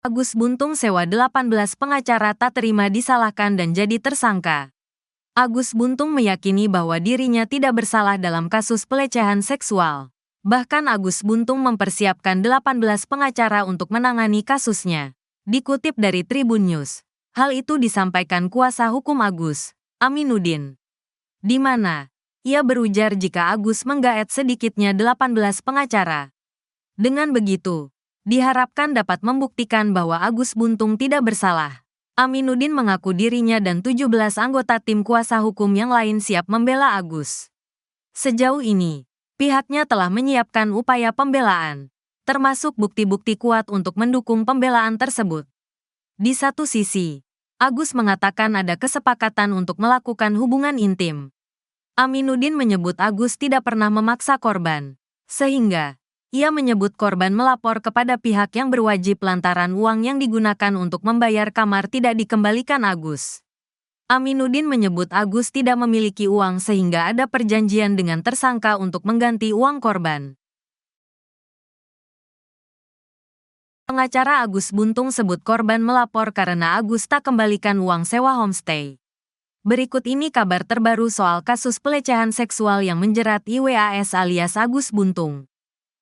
Agus Buntung sewa 18 pengacara tak terima disalahkan dan jadi tersangka. Agus Buntung meyakini bahwa dirinya tidak bersalah dalam kasus pelecehan seksual. Bahkan Agus Buntung mempersiapkan 18 pengacara untuk menangani kasusnya. Dikutip dari Tribun News, hal itu disampaikan kuasa hukum Agus, Aminuddin. Di mana ia berujar jika Agus menggaet sedikitnya 18 pengacara. Dengan begitu, diharapkan dapat membuktikan bahwa Agus Buntung tidak bersalah. Aminuddin mengaku dirinya dan 17 anggota tim kuasa hukum yang lain siap membela Agus. Sejauh ini, pihaknya telah menyiapkan upaya pembelaan, termasuk bukti-bukti kuat untuk mendukung pembelaan tersebut. Di satu sisi, Agus mengatakan ada kesepakatan untuk melakukan hubungan intim. Aminuddin menyebut Agus tidak pernah memaksa korban, sehingga ia menyebut korban melapor kepada pihak yang berwajib lantaran uang yang digunakan untuk membayar kamar tidak dikembalikan Agus. Aminuddin menyebut Agus tidak memiliki uang sehingga ada perjanjian dengan tersangka untuk mengganti uang korban. Pengacara Agus Buntung sebut korban melapor karena Agus tak kembalikan uang sewa homestay. Berikut ini kabar terbaru soal kasus pelecehan seksual yang menjerat IWAS alias Agus Buntung.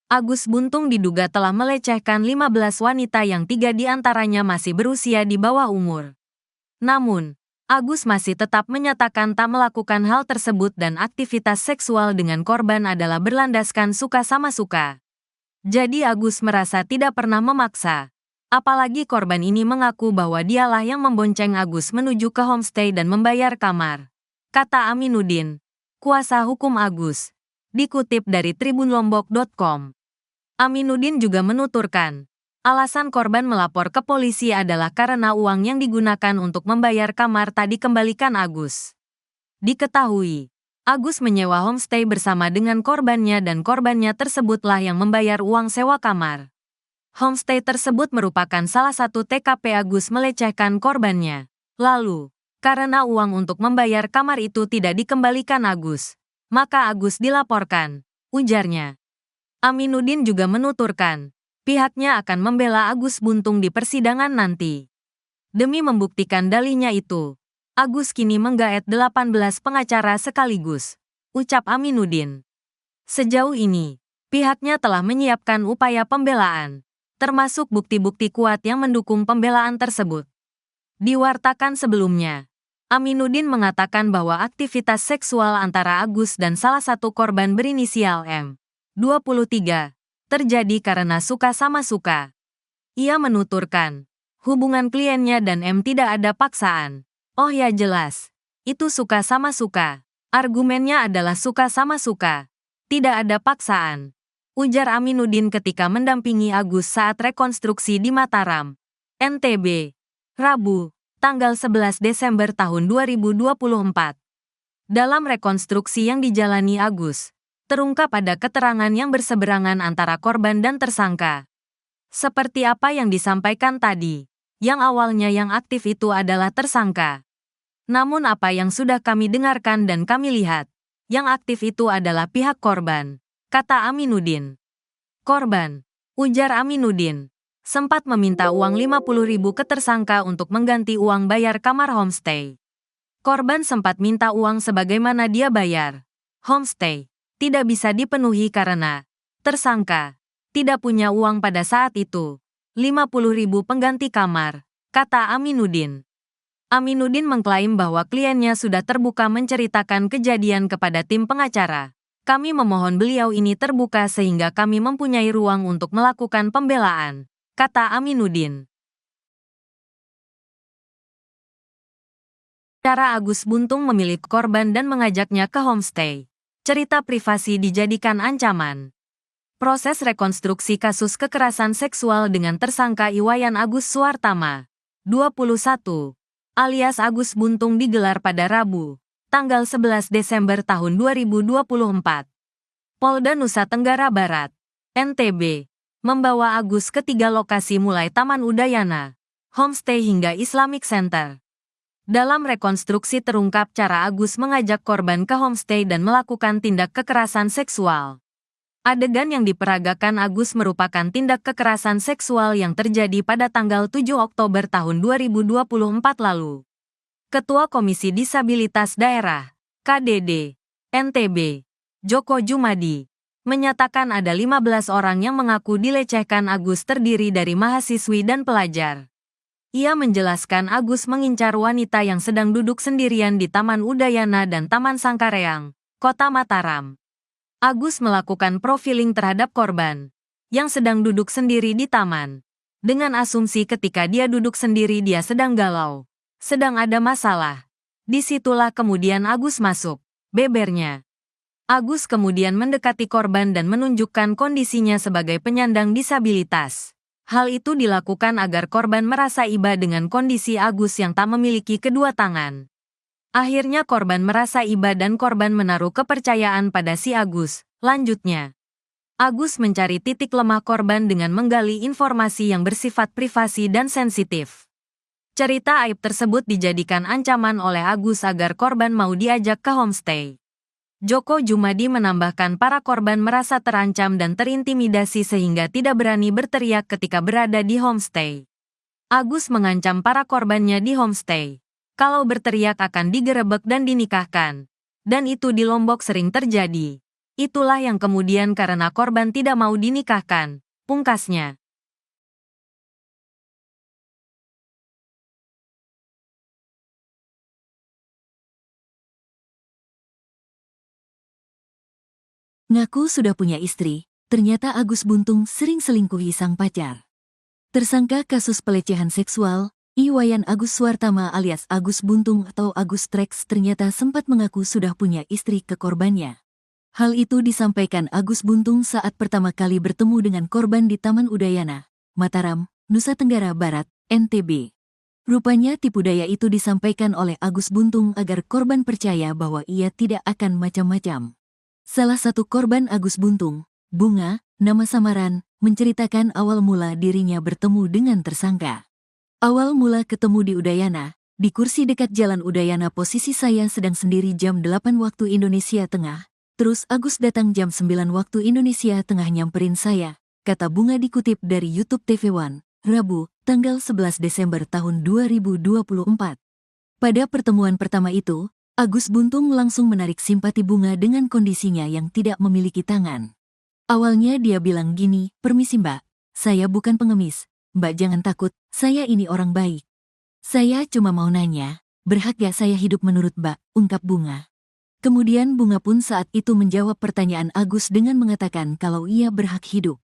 Agus Buntung diduga telah melecehkan 15 wanita yang 3 diantaranya masih berusia di bawah umur. Namun, Agus masih tetap menyatakan tak melakukan hal tersebut dan aktivitas seksual dengan korban adalah berlandaskan suka sama suka. Jadi Agus merasa tidak pernah memaksa. Apalagi korban ini mengaku bahwa dialah yang membonceng Agus menuju ke homestay dan membayar kamar. Kata Aminuddin, kuasa hukum Agus. Dikutip dari tribunlombok.com. Aminuddin juga menuturkan, alasan korban melapor ke polisi adalah karena uang yang digunakan untuk membayar kamar tak dikembalikan Agus. Diketahui, Agus menyewa homestay bersama dengan korbannya dan korbannya tersebutlah yang membayar uang sewa kamar. Homestay tersebut merupakan salah satu TKP Agus melecehkan korbannya. Lalu, karena uang untuk membayar kamar itu tidak dikembalikan Agus, maka Agus dilaporkan, ujarnya. Aminuddin juga menuturkan, pihaknya akan membela Agus Buntung di persidangan nanti. Demi membuktikan dalihnya itu, Agus kini menggaet 18 pengacara sekaligus, ucap Aminuddin. Sejauh ini, pihaknya telah menyiapkan upaya pembelaan, termasuk bukti-bukti kuat yang mendukung pembelaan tersebut. Diwartakan sebelumnya, Aminuddin mengatakan bahwa aktivitas seksual antara Agus dan salah satu korban berinisial M, 23, terjadi karena suka sama suka. Ia menuturkan, hubungan kliennya dan M tidak ada paksaan. Oh ya jelas, itu suka sama suka. Argumennya adalah suka sama suka. Tidak ada paksaan, ujar Aminuddin ketika mendampingi Agus saat rekonstruksi di Mataram, NTB, Rabu, tanggal 11 Desember tahun 2024. Dalam rekonstruksi yang dijalani Agus, terungkap ada keterangan yang berseberangan antara korban dan tersangka. Seperti apa yang disampaikan tadi, yang awalnya yang aktif itu adalah tersangka. Namun apa yang sudah kami dengarkan dan kami lihat, yang aktif itu adalah pihak korban, kata Aminuddin. Korban, ujar Aminuddin, sempat meminta uang 50.000 ke tersangka untuk mengganti uang bayar kamar homestay. Korban sempat minta uang sebagaimana dia bayar. Homestay tidak bisa dipenuhi karena tersangka tidak punya uang pada saat itu. 50.000 pengganti kamar, kata Aminuddin. Aminuddin mengklaim bahwa kliennya sudah terbuka menceritakan kejadian kepada tim pengacara. Kami memohon beliau ini terbuka sehingga kami mempunyai ruang untuk melakukan pembelaan, kata Aminuddin. Cara Agus Buntung memilih korban dan mengajaknya ke homestay. Cerita privasi dijadikan ancaman. Proses rekonstruksi kasus kekerasan seksual dengan tersangka Iwayan Agus Suartama, 21, alias Agus Buntung digelar pada Rabu, tanggal 11 Desember tahun 2024. Polda Nusa Tenggara Barat, NTB, membawa Agus ke 3 lokasi mulai Taman Udayana, homestay hingga Islamic Center. Dalam rekonstruksi terungkap cara Agus mengajak korban ke homestay dan melakukan tindak kekerasan seksual. Adegan yang diperagakan Agus merupakan tindak kekerasan seksual yang terjadi pada tanggal 7 Oktober tahun 2024 lalu. Ketua Komisi Disabilitas Daerah, KDD, NTB, Djoko Djumadi, menyatakan ada 15 orang yang mengaku dilecehkan Agus terdiri dari mahasiswi dan pelajar. Ia menjelaskan Agus mengincar wanita yang sedang duduk sendirian di Taman Udayana dan Taman Sangkareang, Kota Mataram. Agus melakukan profiling terhadap korban, yang sedang duduk sendiri di taman, dengan asumsi ketika dia duduk sendiri dia sedang galau, sedang ada masalah. Disitulah kemudian Agus masuk, bebernya. Agus kemudian mendekati korban dan menunjukkan kondisinya sebagai penyandang disabilitas. Hal itu dilakukan agar korban merasa iba dengan kondisi Agus yang tak memiliki kedua tangan. Akhirnya korban merasa iba dan korban menaruh kepercayaan pada si Agus. Lanjutnya, Agus mencari titik lemah korban dengan menggali informasi yang bersifat privasi dan sensitif. Cerita aib tersebut dijadikan ancaman oleh Agus agar korban mau diajak ke homestay. Djoko Djumadi menambahkan para korban merasa terancam dan terintimidasi sehingga tidak berani berteriak ketika berada di homestay. Agus mengancam para korbannya di homestay. Kalau berteriak akan digerebek dan dinikahkan. Dan itu di Lombok sering terjadi. Itulah yang kemudian karena korban tidak mau dinikahkan, pungkasnya. Ngaku sudah punya istri, ternyata Agus Buntung sering selingkuhi sang pacar. Tersangka kasus pelecehan seksual, Iwayan Agus Suartama alias Agus Buntung atau Agus Trax ternyata sempat mengaku sudah punya istri ke korbannya. Hal itu disampaikan Agus Buntung saat pertama kali bertemu dengan korban di Taman Udayana, Mataram, Nusa Tenggara Barat, NTB. Rupanya tipu daya itu disampaikan oleh Agus Buntung agar korban percaya bahwa ia tidak akan macam-macam. Salah satu korban Agus Buntung, Bunga, nama samaran, menceritakan awal mula dirinya bertemu dengan tersangka. Awal mula ketemu di Udayana, di kursi dekat Jalan Udayana posisi saya sedang sendiri jam 8 waktu Indonesia Tengah, terus Agus datang jam 9 waktu Indonesia Tengah nyamperin saya, kata Bunga dikutip dari YouTube TV One, Rabu, tanggal 11 Desember tahun 2024. Pada pertemuan pertama itu, Agus Buntung langsung menarik simpati Bunga dengan kondisinya yang tidak memiliki tangan. Awalnya dia bilang gini, "Permisi Mbak, saya bukan pengemis. Mbak jangan takut, saya ini orang baik. Saya cuma mau nanya, berhak gak saya hidup menurut Mbak?" ungkap Bunga. Kemudian Bunga pun saat itu menjawab pertanyaan Agus dengan mengatakan kalau ia berhak hidup.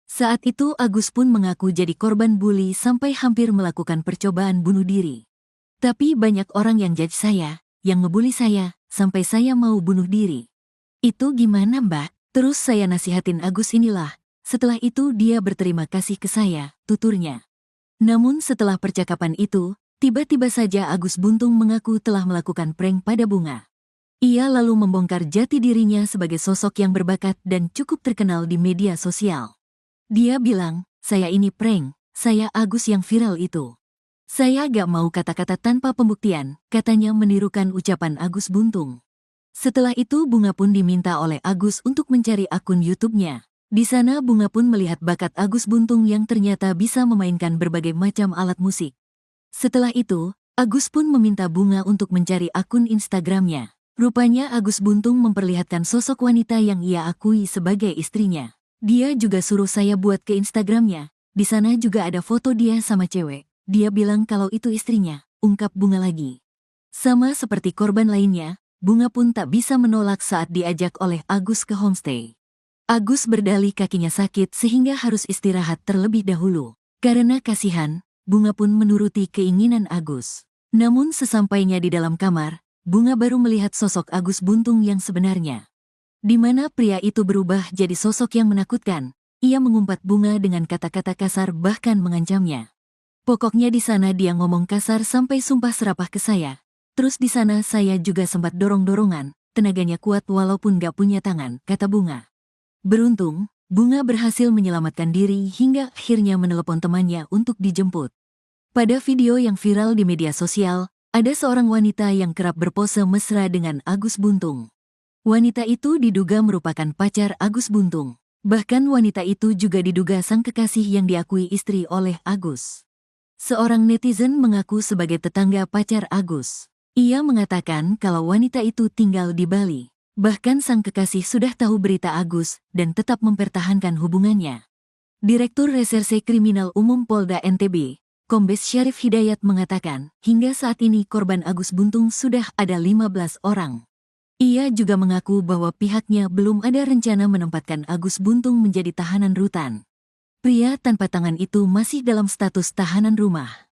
Saat itu Agus pun mengaku jadi korban bully sampai hampir melakukan percobaan bunuh diri. Tapi banyak orang yang judge saya, yang ngebully saya, sampai saya mau bunuh diri. Itu gimana Mbak? Terus saya nasihatin Agus inilah. Setelah itu dia berterima kasih ke saya, tuturnya. Namun setelah percakapan itu, tiba-tiba saja Agus Buntung mengaku telah melakukan prank pada Bunga. Ia lalu membongkar jati dirinya sebagai sosok yang berbakat dan cukup terkenal di media sosial. Dia bilang, "Saya ini prank, saya Agus yang viral itu. Saya gak mau kata-kata tanpa pembuktian," katanya menirukan ucapan Agus Buntung. Setelah itu Bunga pun diminta oleh Agus untuk mencari akun YouTube-nya. Di sana Bunga pun melihat bakat Agus Buntung yang ternyata bisa memainkan berbagai macam alat musik. Setelah itu, Agus pun meminta Bunga untuk mencari akun Instagram-nya. Rupanya Agus Buntung memperlihatkan sosok wanita yang ia akui sebagai istrinya. Dia juga suruh saya buat ke Instagram-nya. Di sana juga ada foto dia sama cewek. Dia bilang kalau itu istrinya, ungkap Bunga lagi. Sama seperti korban lainnya, Bunga pun tak bisa menolak saat diajak oleh Agus ke homestay. Agus berdalih kakinya sakit sehingga harus istirahat terlebih dahulu. Karena kasihan, Bunga pun menuruti keinginan Agus. Namun sesampainya di dalam kamar, Bunga baru melihat sosok Agus Buntung yang sebenarnya. Di mana pria itu berubah jadi sosok yang menakutkan. Ia mengumpat Bunga dengan kata-kata kasar bahkan mengancamnya. Pokoknya di sana dia ngomong kasar sampai sumpah serapah ke saya. Terus di sana saya juga sempat dorong-dorongan, tenaganya kuat walaupun gak punya tangan, kata Bunga. Beruntung, Bunga berhasil menyelamatkan diri hingga akhirnya menelepon temannya untuk dijemput. Pada video yang viral di media sosial, ada seorang wanita yang kerap berpose mesra dengan Agus Buntung. Wanita itu diduga merupakan pacar Agus Buntung. Bahkan wanita itu juga diduga sang kekasih yang diakui istri oleh Agus. Seorang netizen mengaku sebagai tetangga pacar Agus. Ia mengatakan kalau wanita itu tinggal di Bali. Bahkan sang kekasih sudah tahu berita Agus dan tetap mempertahankan hubungannya. Direktur Reserse Kriminal Umum Polda NTB, Kombes Syarif Hidayat mengatakan, hingga saat ini korban Agus Buntung sudah ada 15 orang. Ia juga mengaku bahwa pihaknya belum ada rencana menempatkan Agus Buntung menjadi tahanan rutan. Pria tanpa tangan itu masih dalam status tahanan rumah.